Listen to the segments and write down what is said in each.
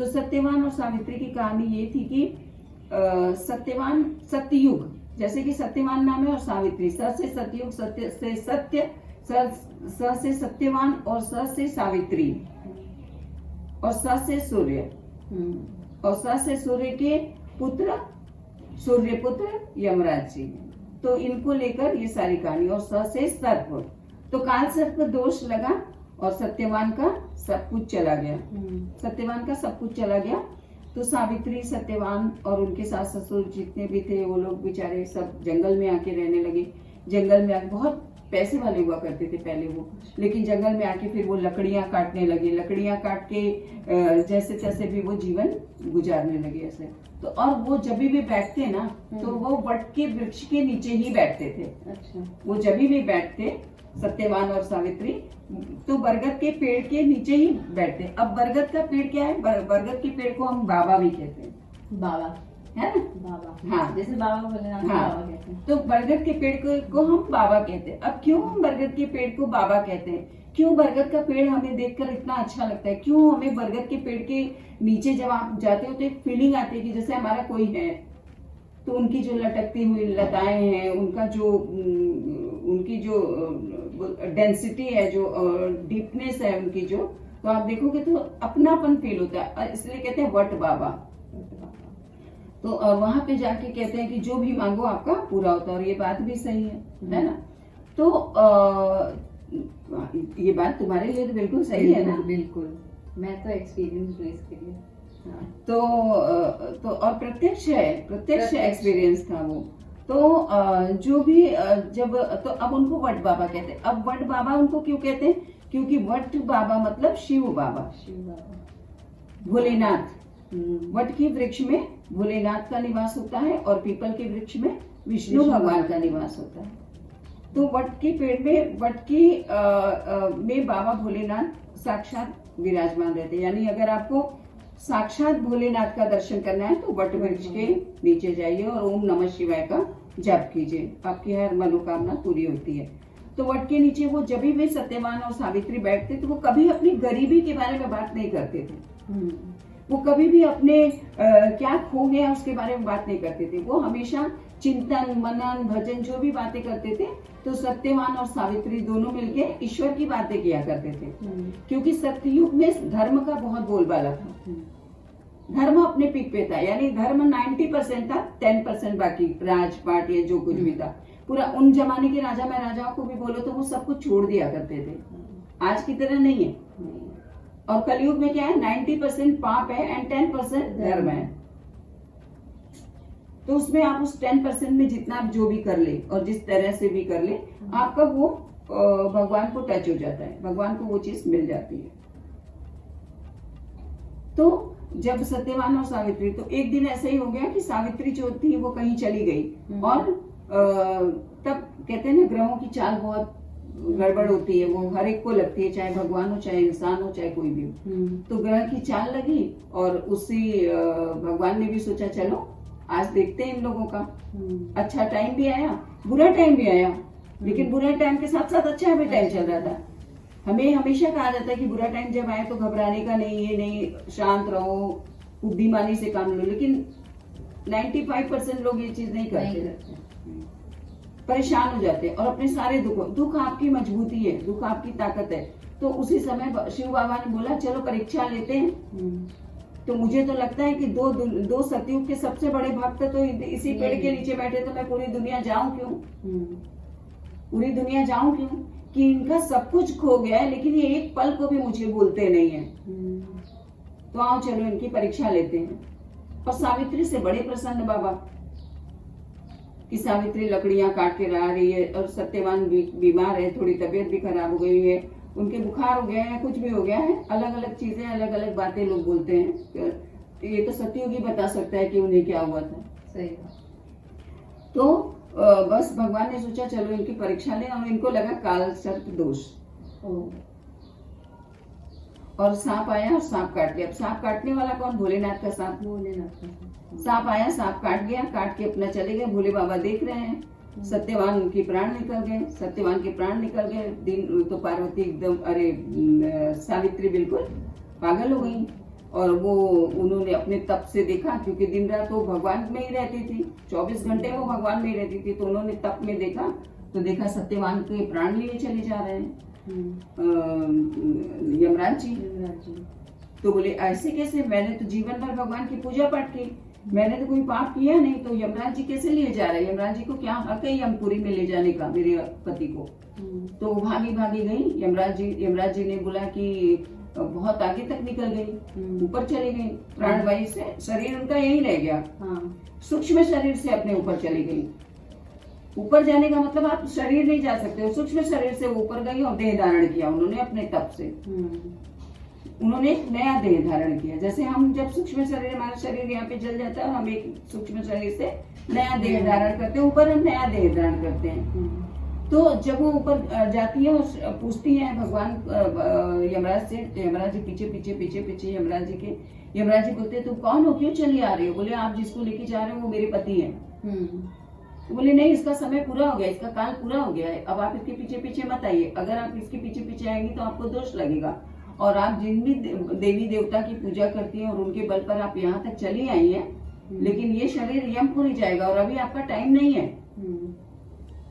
सत्यवान और सावित्री की कहानी ये थी कि सत्यवान सत्ययुग, जैसे कि सत्यवान नाम है और सावित्री, स से सतयुग, सत्य से सत्य, स से सत्यवान और स से सावित्री और स से सूर्य और स से सूर्य के पुत्र सूर्य पुत्र यमराज जी। तो इनको लेकर ये सारी कहानी। और स से सर्प, तो काल सर्प दोष लगा और सत्यवान का सब कुछ चला गया। सत्यवान का सब कुछ चला गया। तो सावित्री, सत्यवान और उनके सास ससुर जितने भी थे वो लोग बेचारे सब जंगल में आके रहने लगे। जंगल में आके, बहुत पैसे वाले हुआ करते थे पहले वो, लेकिन जंगल में आके फिर वो लकड़ियां काटने लगे। लकड़ियां काट के जैसे तैसे भी वो जीवन गुजारने लगे ऐसे। तो और वो जब भी बैठते ना तो वो वट के वृक्ष के नीचे ही बैठते थे। अच्छा। वो जब भी बैठते सत्यवान और सावित्री तो बरगद के पेड़ के नीचे ही बैठते। अब बरगद का पेड़ क्या है, बरगद के पेड़ को हम बाबा भी कहते हैं। बाबा है ना? बाबा, हाँ, जैसे बाबा बोले ना, हाँ, बाबा कहते हैं। तो बरगद के पेड़ को हम बाबा कहते हैं। अब क्यों हम बरगद के पेड़ को बाबा कहते हैं? क्यों बरगद का पेड़ हमें देखकर इतना अच्छा लगता है? क्यों हमें बरगद के पेड़ के नीचे जब आप जाते हो तो एक फीलिंग आती है कि जैसे हमारा कोई है। तो उनकी जो लटकती हुई लताएं हैं, उनका जो उनकी जो डेंसिटी है, जो डीपनेस है उनकी जो, तो आप देखोगे तो अपनापन फील होता है। और इसलिए कहते हैं वट बाबा। तो और वहां पे जाके कहते हैं कि जो भी मांगो आपका पूरा होता है। और ये बात भी सही है ना? तो ये बात तुम्हारे लिए तो बिल्कुल सही है ना? बिल्कुल, मैं तो एक्सपीरियंस हूँ इसके लिए। तो और प्रत्यक्ष एक्सपीरियंस था वो। तो जो भी जब, तो अब उनको वट बाबा कहते हैं। अब वट बाबा उनको क्यों कहते हैं? क्योंकि वट बाबा मतलब शिव बाबा, भोलेनाथ। वट के वृक्ष में भोलेनाथ का निवास होता है और पीपल के वृक्ष में विष्णु भगवान का निवास होता है। तो वट के पेड़ में, वट की में बाबा भोलेनाथ साक्षात विराजमान रहते हैं। यानी अगर आपको साक्षात भोलेनाथ का दर्शन करना है तो वट वृक्ष के नीचे जाइए और ओम नमः शिवाय का जप कीजिए, आपकी हर मनोकामना पूरी होती है। तो वट के नीचे वो जब भी सत्यवान और सावित्री बैठते तो वो कभी अपनी गरीबी के बारे में बात नहीं करते थे। वो कभी भी अपने क्या खो गया उसके बारे में बात नहीं करते थे। वो हमेशा चिंतन, मनन, भजन जो भी बातें करते थे तो सत्यवान और सावित्री दोनों मिलके ईश्वर की बातें किया करते थे। क्योंकि सत्ययुग में धर्म का बहुत बोलबाला था। धर्म अपने पीक पे था। यानी धर्म 90% था, 10% बाकी राजपाट या जो कुछ भी था पूरा। उन जमाने के राजा महाराजाओं को भी बोलो तो वो सब कुछ छोड़ दिया करते थे। आज की तरह नहीं है। और कलयुग में क्या है, 90% पाप है एंड 10% धर्म है। तो उसमें आप उस 10% में जितना आप जो भी कर ले और जिस तरह से भी कर ले, आपका वो भगवान को टच हो जाता है, भगवान को वो चीज मिल जाती है। तो जब सत्यवान और सावित्री, तो एक दिन ऐसा ही हो गया कि सावित्री जो थी वो कहीं चली गई। और तब कहते हैं ना, ग्रहों की चाल बहुत गड़बड़ होती है, वो हर एक को लगती है, चाहे भगवान हो, चाहे इंसान हो, चाहे कोई भी हो। तो ग्रह की चाल लगी और उसी भगवान ने भी सोचा चलो आज देखते हैं इन लोगों का। अच्छा टाइम भी आया, बुरा टाइम भी आया, लेकिन बुरा टाइम के साथ साथ अच्छा भी टाइम चल रहा था। हमें हमेशा कहा जाता है कि बुरा टाइम जब आए तो घबराने का नहीं, ये नहीं, शांत रहो, बुद्धिमानी से काम लो। लेकिन 95% लोग ये चीज नहीं करते, परेशान हो जाते हैं और अपने सारे दुख आपकी मजबूती है, दुख आपकी ताकत है। तो उसी समय शिव बाबा ने बोला चलो परीक्षा लेते हैं। तो मुझे तो लगता है कि दो सतयुग के सबसे बड़े भक्त तो इसी पेड़ के नीचे बैठे। तो मैं पूरी दुनिया जाऊं क्यों? पूरी दुनिया जाऊं क्यों कि इनका सब कुछ खो गया है लेकिन ये एक पल को भी मुझे बोलते नहीं है। तो आओ चलो इनकी परीक्षा लेते हैं। और सावित्री से बड़े प्रसन्न बाबा कि सावित्री लकड़ियां काट के ला रही है और सत्यवान बीमार है, थोड़ी तबीयत भी खराब हो गई है, उनके बुखार हो गया है, कुछ भी हो गया है। अलग अलग चीजें, अलग अलग बातें लोग बोलते हैं। ये तो सतयुग ही बता सकता है कि उन्हें क्या हुआ था। सही। तो बस भगवान ने सोचा चलो इनकी परीक्षा लें और इनको लगा काल सर्प दोष। और सांप आया और सांप काट लिया। अब सांप काटने वाला कौन? भोलेनाथ का सांप। भोलेनाथ का सांप आया, सांप काट गया, काट के अपना चले गए। भोले बाबा देख रहे हैं, सत्यवान के प्राण निकल गए। सत्यवान के प्राण निकल गए। दिन तो पार्वती एकदम, अरे सावित्री बिल्कुल पागल हो गई। और वो उन्होंने अपने तप से देखा, क्योंकि दिन रात वो भगवान में ही रहती थी, 24 घंटे वो भगवान में ही रहती थी। तो उन्होंने तप में देखा, तो देखा सत्यवान के प्राण लिए चले जा रहे हैं यमराज जी। तो बोले ऐसे कैसे, मैंने तो जीवन भर भगवान की पूजा पाठ की, मैंने तो कोई पाप किया नहीं, तो यमराज जी कैसे लिए जा रहे हैं? यमराज जी को क्या हक है यमपुरी में ले जाने का मेरे पति को? तो भागी भागी गई। यमराज जी ने बोला कि बहुत आगे तक निकल गई, ऊपर चली गई, प्राणवायु से शरीर उनका यही रह गया। सूक्ष्म शरीर से अपने ऊपर चली गई। ऊपर जाने का मतलब आप शरीर नहीं जा सकते हो, सूक्ष्म शरीर से वो ऊपर गई और देह धारण किया उन्होंने अपने तप से। उन्होंने एक नया देह धारण किया। जैसे हम जब सूक्ष्म शरीर, हमारा शरीर यहाँ पे जल जाता है, हम एक सूक्ष्म शरीर से नया देह धारण करते हैं, ऊपर हम नया देह धारण करते हैं। तो जब वो ऊपर जाती है और पूछती है भगवान यमराज से, तो यमराज जी पीछे पीछे पीछे पीछे यमराज जी बोलते हैं तुम कौन हो, क्यों चली आ रही हो? बोले आप जिसको लेके जा रहे हो वो मेरे पति है। तो बोले नहीं, इसका समय पूरा हो गया, इसका काल पूरा हो गया है, अब आप इसके पीछे पीछे मत आइए। अगर आप इसके पीछे पीछे आएंगी तो आपको दोष लगेगा, और आप जिन भी देवी देवता की पूजा करती हैं और उनके बल पर आप यहाँ तक चली आई हैं, लेकिन ये शरीर यमपुरी जाएगा और अभी आपका टाइम नहीं है।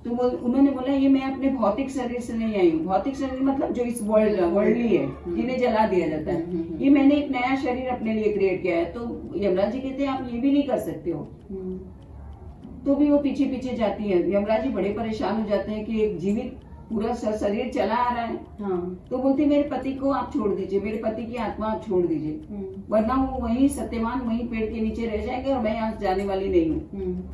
तो उन्होंने बोला ये मैं अपने भौतिक शरीर से नहीं आई हूँ। भौतिक शरीर मतलब जो इस वर्ल्डली है, जिन्हें जला दिया जाता है, ये मैंने एक नया शरीर अपने लिए क्रिएट किया है। तो यमराज जी कहते हैं आप ये भी नहीं कर सकते हो। तो भी वो पीछे पीछे जाती है। यमराज जी बड़े परेशान हो जाते हैं कि एक जीवित पूरा शरीर चला आ रहा है। तो बोलते मेरे पति को आप छोड़ दीजिए, मेरे पति की आत्मा आप छोड़ दीजिए, वरना वो वहीं सत्यवान वहीं पेड़ के नीचे रह जाएंगे और मैं यहाँ जाने वाली नहीं हूँ।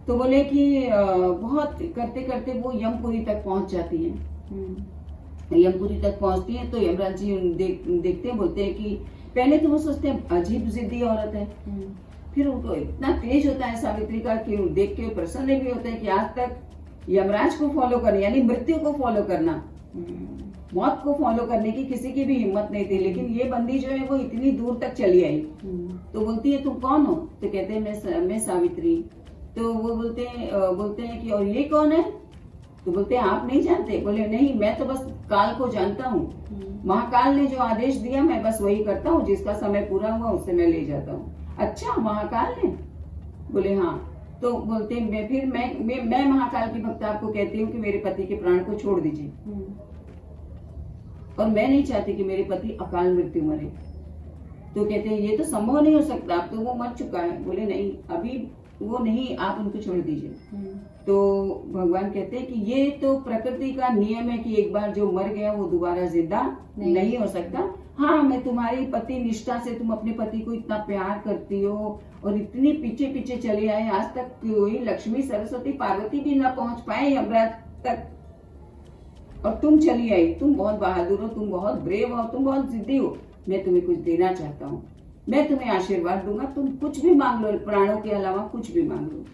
तो बोले कि बहुत करते करते वो यमपुरी तक पहुंच जाती है। यमपुरी तक पहुंचती है तो यमराज जी देखते हैं, बोलते हैं कि पहले तो वो सोचते हैं अजीब जिद्दी औरत है, फिर उनको इतना तेज होता है सावित्री का कि देख के प्रसन्न भी होते हैं कि आज तक यमराज को फॉलो करना, यानी मृत्यु को फॉलो करना, मौत को फॉलो करने की किसी की भी हिम्मत नहीं थी, लेकिन ये बंदी जो है वो इतनी दूर तक चली आई। तो बोलती है तुम कौन हो? तो कहते हैं मैं सावित्री। तो वो बोलते हैं कि और ये कौन है? तो बोलते हैं आप नहीं जानते? बोले नहीं, मैं तो बस काल को जानता हूँ, महाकाल ने जो आदेश दिया मैं बस वही करता हूँ, जिसका समय पूरा हुआ उससे मैं ले जाता हूँ। अच्छा, महाकाल ने? बोले हाँ। तो बोलते हैं मैं महाकाल की भक्त आपको कहती हूँ कि मेरे पति के प्राण को छोड़ दीजिए, और मैं नहीं चाहती कि मेरे पति अकाल मृत्यु मरे। तो कहते हैं ये तो संभव नहीं हो सकता, अब तो वो मर चुका है। बोले नहीं, अभी वो नहीं, आप उनको छोड़ दीजिए। तो भगवान कहते हैं कि ये तो प्रकृति का नियम है कि एक बार जो मर गया वो दोबारा जिंदा नहीं हो सकता। हाँ, मैं तुम्हारी पति निष्ठा से, तुम अपने पति को इतना प्यार करती हो और इतनी पीछे पीछे चली आए, आज तक कोई लक्ष्मी सरस्वती पार्वती भी ना पहुंच पाए यमराज तक, और तुम चली आई। तुम बहुत बहादुर हो, तुम बहुत ब्रेव हो, तुम बहुत जिद्दी हो। मैं तुम्हें कुछ देना चाहता हूँ, मैं तुम्हें आशीर्वाद दूंगा, तुम कुछ भी मांग लो, प्राणों के अलावा कुछ भी मांग लो।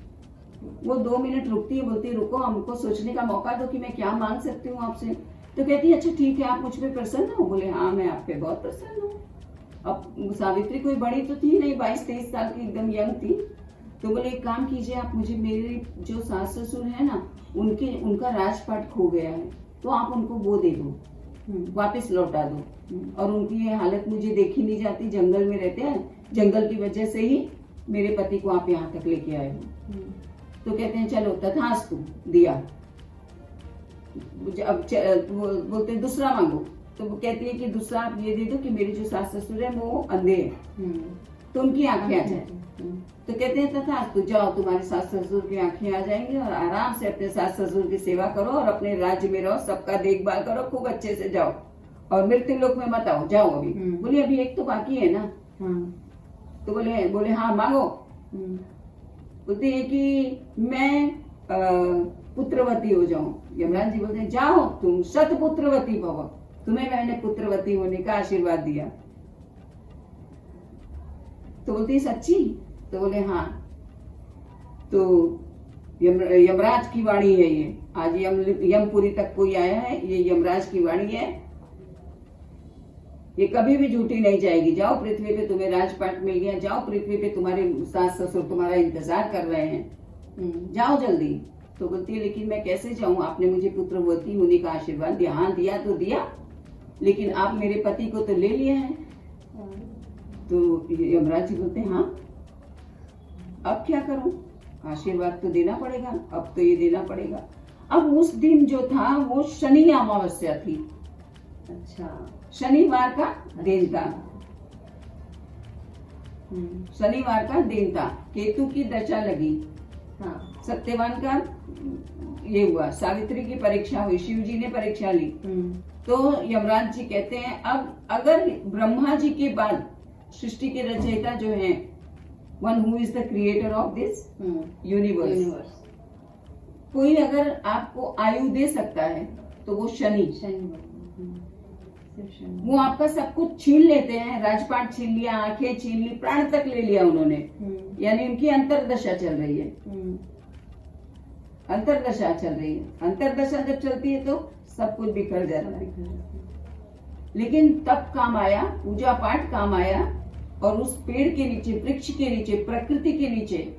वो 2 मिनट रुकती है, बोलती है रुको, हमको सोचने का मौका दो कि मैं क्या मांग सकती हूँ आपसे। तो कहती है अच्छा ठीक है, आप मुझ पे प्रसन्न हो? बोले हाँ, मैं आप पे बहुत प्रसन्न हूँ। अब सावित्री कोई बड़ी तो थी नहीं, 22-23 साल की एकदम यंग थी। तो बोले एक काम कीजिए आप, मुझे मेरे जो सास ससुर है ना, उनका राजपाट खो गया है, तो आप उनको वो दे दो, वापस लौटा दो। और उनकी ये हालत मुझे देखी नहीं जाती, जंगल में रहते हैं, जंगल की वजह से ही मेरे पति को आप यहाँ तक लेके आए हो। तो कहते हैं चलो तथास्तु, दिया। अब बोलते हैं दूसरा मांगो। तो वो कहती है कि दूसरा आप ये दे दो कि मेरे जो सास ससुर है वो अंधे हैं, तो उनकी आंखें आ जाए। तो कहते हैं तथास्तु, जाओ, तुम्हारे सास ससुर की आंखें आ जाएंगी और आराम से अपने सास ससुर की सेवा करो और अपने राज्य में रहो, सबका देखभाल करो, खूब अच्छे से जाओ, और मृत्यु लोक में मत आओ, जाओ अभी। बोले अभी एक तो बाकी है ना। तो बोले हाँ मांगो। बोलते है कि मैं पुत्रवती हो जाऊं। यमराज जी बोलते हैं जाओ, तुम शतपुत्रवती भव, तुम्हें मैंने पुत्रवती होने का आशीर्वाद दिया। तो बोलती है सच्ची? तो बोले हाँ। तो यमराज की वाणी है ये, आज यमपुरी तक कोई आया है, ये यमराज की वाणी है, ये कभी भी झूठी नहीं जाएगी। जाओ, पृथ्वी पे तुम्हें राजपाट मिल गया, जाओ पृथ्वी पे तुम्हारे सास ससुर तुम्हारा इंतजार कर रहे हैं, जाओ जल्दी। तो बोलती है लेकिन मैं कैसे जाऊं, आपने मुझे पुत्रवती होने का आशीर्वाद दिया। हाँ दिया तो दिया, लेकिन आप मेरे पति को तो ले लिए हैं। तो यमराज जी बोलते हैं हाँ, अब क्या करूं, आशीर्वाद तो देना पड़ेगा, अब तो ये देना पड़ेगा। अब उस दिन जो था वो शनि अमावस्या थी, अच्छा। शनिवार का दिन था, हम्म, शनिवार का दिन था, केतु की दशा लगी, हाँ। सत्यवान का ये हुआ, सावित्री की परीक्षा हुई, शिव जी ने परीक्षा ली। तो यमराज जी कहते हैं अब अगर ब्रह्मा जी के बाद सृष्टि के रचयिता जो हैं, one who is the creator of this universe, कोई अगर आपको आयु दे सकता है तो वो शनि। वो आपका सब कुछ छीन लेते हैं, राजपाट छीन लिया, आंखें छीन ली, प्राण तक ले लिया उन्होंने, यानी उनकी अंतरदशा चल रही है, अंतरदशा चल रही है। अंतरदशा जब चलती है तो सब कुछ बिखर जाता है, लेकिन तब काम आया, पूजा पाठ काम आया, और उस पेड़ के नीचे, वृक्ष के नीचे, प्रकृति के नीचे,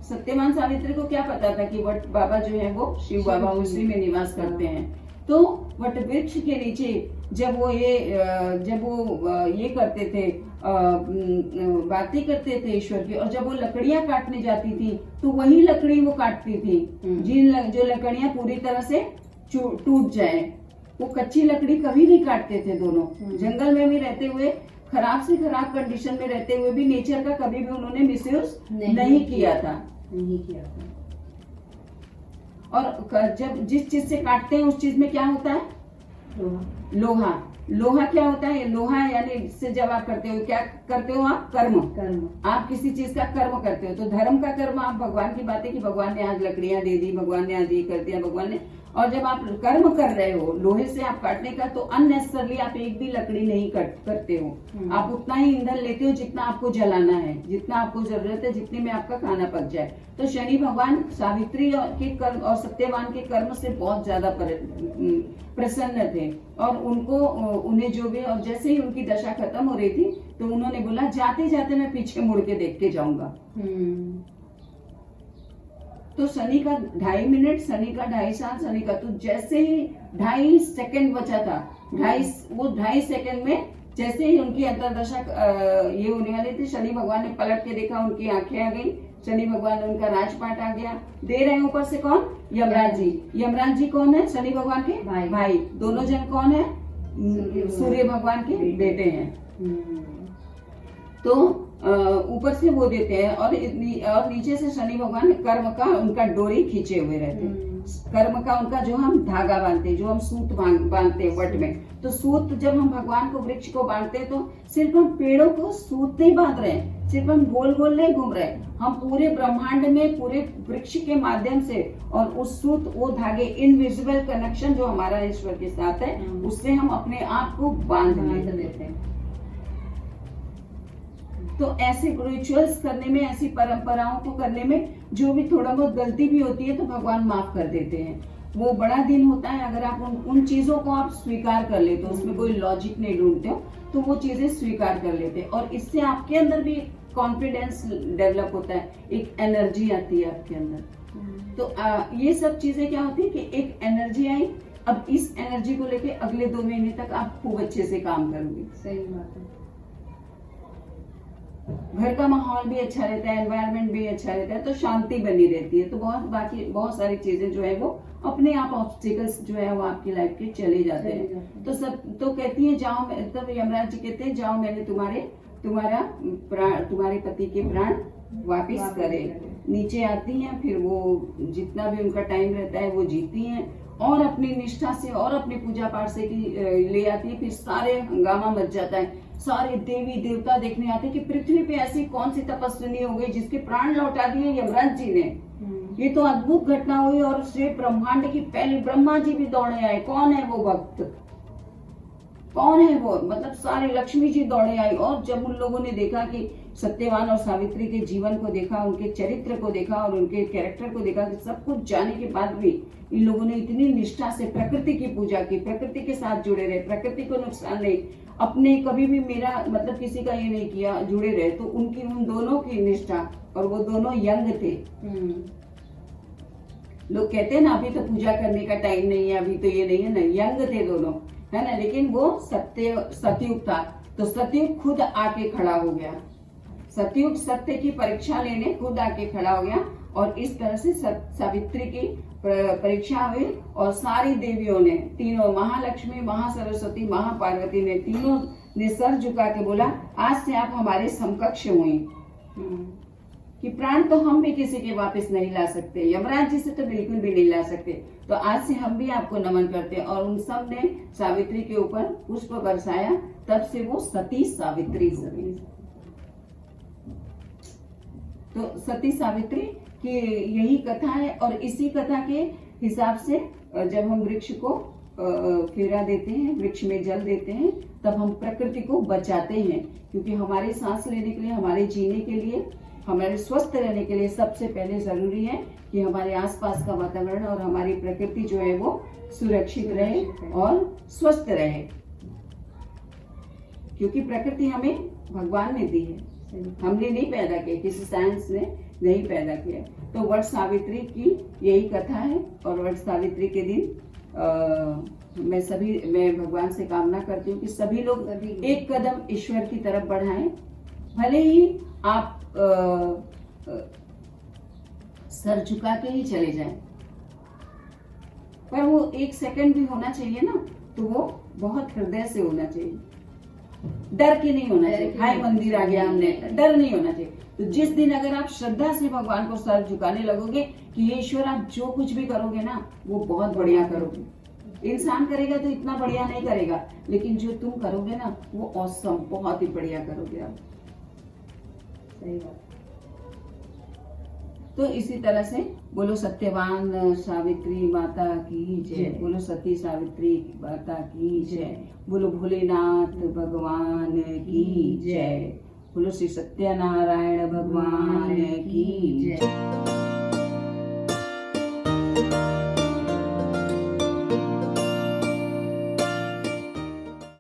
सत्यवान सावित्री को क्या पता था कि वट बाबा जो है वो शिव बाबा उसी में निवास करते हैं। तो वट वृक्ष के नीचे जब वो ये करते थे, बातें करते थे ईश्वर की, और जब वो लकड़ियां काटने जाती थी तो वही लकड़ी वो काटती थी जो लकड़ियां पूरी तरह से टूट जाए। वो कच्ची लकड़ी कभी नहीं काटते थे दोनों, जंगल में भी रहते हुए, खराब से खराब कंडीशन में रहते हुए भी नेचर का कभी भी उन्होंने मिसयूज नहीं किया था। और जब जिस चीज से काटते हैं उस चीज में क्या होता है, लोहा। लोहा क्या होता है, लोहा यानी इससे जब आप करते हो, क्या करते हो आप, कर्म। आप किसी चीज का कर्म करते हो, तो धर्म का कर्म आप भगवान की बात है कि भगवान ने आज लकड़ियां दे दी, भगवान ने आज ये कर दिया, भगवान ने। और जब आप कर्म कर रहे हो लोहे से आप काटने का, तो अननेसेसरली आप एक भी लकड़ी नहीं करते हो। आप उतना ही ईंधन लेते हो जितना आपको जलाना है, जितना आपको जरूरत है, जितने में आपका खाना पक जाए। तो शनि भगवान सावित्री के कर्म और सत्यवान के कर्म से बहुत ज्यादा प्रसन्न थे, और उन्हें जो भी, और जैसे ही उनकी दशा खत्म हो रही थी तो उन्होंने बोला जाते जाते मैं पीछे मुड़ के देख के जाऊंगा। तो शनि का 2.5 मिनट, शनि का 2.5 साल, शनि का, तो जैसे ही 2.5 सेकंड बचा था, 2.5 सेकंड में जैसे ही उनकी अंतरदशा ये होने वाली थी, शनि भगवान ने पलट के देखा, उनकी आंखें आ गई, शनि भगवान, उनका राजपाट आ गया। दे रहे हैं ऊपर से कौन, यमराज जी। यमराज जी कौन है, शनि भगवान के भाई। दोनों जन कौन है, सूर्य भगवान के बेटे हैं। तो ऊपर से वो देते हैं, और नीचे से शनि भगवान कर्म का उनका डोरी खींचे हुए रहते हैं। कर्म का उनका जो हम धागा बांधते हैं, जो हम सूत बांधते हैं वट में, तो सूत जब हम भगवान को, वृक्ष को बांधते हैं, तो सिर्फ हम पेड़ों को सूत नहीं बांध रहे हैं, सिर्फ हम गोल गोल नहीं घूम रहे हैं, हम पूरे ब्रह्मांड में, पूरे वृक्ष के माध्यम से, और उस सूत, वो धागे, इनविजिबल कनेक्शन जो हमारा ईश्वर के साथ है, उससे हम अपने आप को बांध लेते हैं। तो ऐसे रिचुअल्स करने में, ऐसी परंपराओं को करने में जो भी थोड़ा बहुत गलती भी होती है तो भगवान माफ कर देते हैं। वो बड़ा दिन होता है, अगर आप उन चीजों को आप स्वीकार कर लेते हो, उसमें कोई लॉजिक नहीं ढूंढते हो, तो वो चीजें स्वीकार कर लेते हैं, और इससे आपके अंदर भी कॉन्फिडेंस डेवलप होता है, एक एनर्जी आती है आपके अंदर। तो ये सब चीजें क्या होती है कि एक एनर्जी आई, अब इस एनर्जी को लेके अगले 2 महीने तक आप खूब अच्छे से काम करोगे। सही बात है। घर का माहौल भी अच्छा रहता है, एनवायरनमेंट भी अच्छा रहता है, तो शांति बनी रहती है। तो बहुत सारी चीजें जो है वो अपने आप, ऑब्स्टिकल्स जो है वो आपकी लाइफ के चले जाते हैं। तो कहती है जाओ, तब यमराज जी कहते हैं जाओ, मैंने तुम्हारे पति के प्राण वापिस करे। नीचे आती हैं, फिर वो जितना भी उनका टाइम रहता है वो जीती हैं, और अपनी निष्ठा से और अपनी पूजा पाठ से ले आती है। फिर सारे हंगामा मच जाता है, सारे देवी देवता देखने आते हैं कि पृथ्वी पे ऐसी कौन सी तपस्विनी हो गई जिसके प्राण लौटा दिए यमराज जी ने। ये तो अद्भुत घटना हुई, और उससे ब्रह्मांड की पहले ब्रह्मा जी भी दौड़े आए। कौन है वो भक्त, कौन है वो, मतलब सारे लक्ष्मी जी दौड़े आई। और जब उन लोगों ने देखा कि सत्यवान और सावित्री के जीवन को देखा, उनके चरित्र को देखा और उनके कैरेक्टर को देखा, कि सब कुछ जाने के बाद भी इन लोगों ने इतनी निष्ठा से प्रकृति की पूजा की, प्रकृति के साथ जुड़े रहे, प्रकृति को नुकसान नहीं, अपने कभी भी मेरा मतलब किसी का ये नहीं किया, जुड़े रहे। तो उन दोनों की निष्ठा, और वो दोनों यंग थे। लोग कहते हैं ना अभी तो पूजा करने का टाइम नहीं है, अभी तो ये नहीं है ना, यंग थे दोनों, है ना। लेकिन वो सतयुग था, तो सतयुग खुद आके खड़ा हो गया। सतयुग सत्य की परीक्षा लेने खुद आके खड़ा हो गया और इस तरह से सावित्री की परीक्षा हुई और सारी देवियों ने, तीनों महालक्ष्मी, महासरस्वती, महापार्वती ने, तीनों ने सर झुका के बोला आज से आप हमारे समकक्ष हुई कि प्राण तो हम भी किसी के वापस नहीं ला सकते, यमराज जी से तो बिल्कुल भी नहीं ला सकते, तो आज से हम भी आपको नमन करते हैं। और उन सब ने सावित्री के ऊपर पुष्प बरसाया, तब से वो सती सावित्री हो गई। तो सती सावित्री की यही कथा है और इसी कथा के हिसाब से जब हम वृक्ष को फेरा देते हैं, वृक्ष में जल देते हैं, तब हम प्रकृति को बचाते हैं, क्योंकि हमारे सांस लेने के लिए, हमारे जीने के लिए, हमारे स्वस्थ रहने के लिए सबसे पहले जरूरी है कि हमारे आसपास का वातावरण और हमारी प्रकृति जो है वो सुरक्षित रहे और स्वस्थ रहे, क्योंकि प्रकृति हमें भगवान ने दी है, हमने नहीं पैदा किया, किसी साइंस ने नहीं पैदा किया। तो वट सावित्री की यही कथा है और वट सावित्री के दिन मैं भगवान से कामना करती हूँ कि सभी लोग एक कदम ईश्वर की तरफ बढ़ाएं। भले ही आप सर झुका के ही चले जाएं, पर वो 1 सेकंड भी होना चाहिए ना, तो वो बहुत हृदय से होना चाहिए, डर के नहीं होना चाहिए। हाय मंदिर आ गया हमने, डर नहीं होना चाहिए। तो जिस दिन अगर आप श्रद्धा से भगवान को सर झुकाने लगोगे कि ये ईश्वर आप जो कुछ भी करोगे ना वो बहुत बढ़िया करोगे। इंसान करेगा तो इतना बढ़िया नहीं करेगा, लेकिन जो तुम करोगे ना वो ऑसम, बहुत ही बढ़िया करोगे आप। सही बात। तो इसी तरह से बोलो सत्यवान सावित्री माता की जय, बोलो सती सावित्री माता की जय, बोलो भोलेनाथ भगवान की जय, बोलो श्री सत्यनारायण भगवान की जय।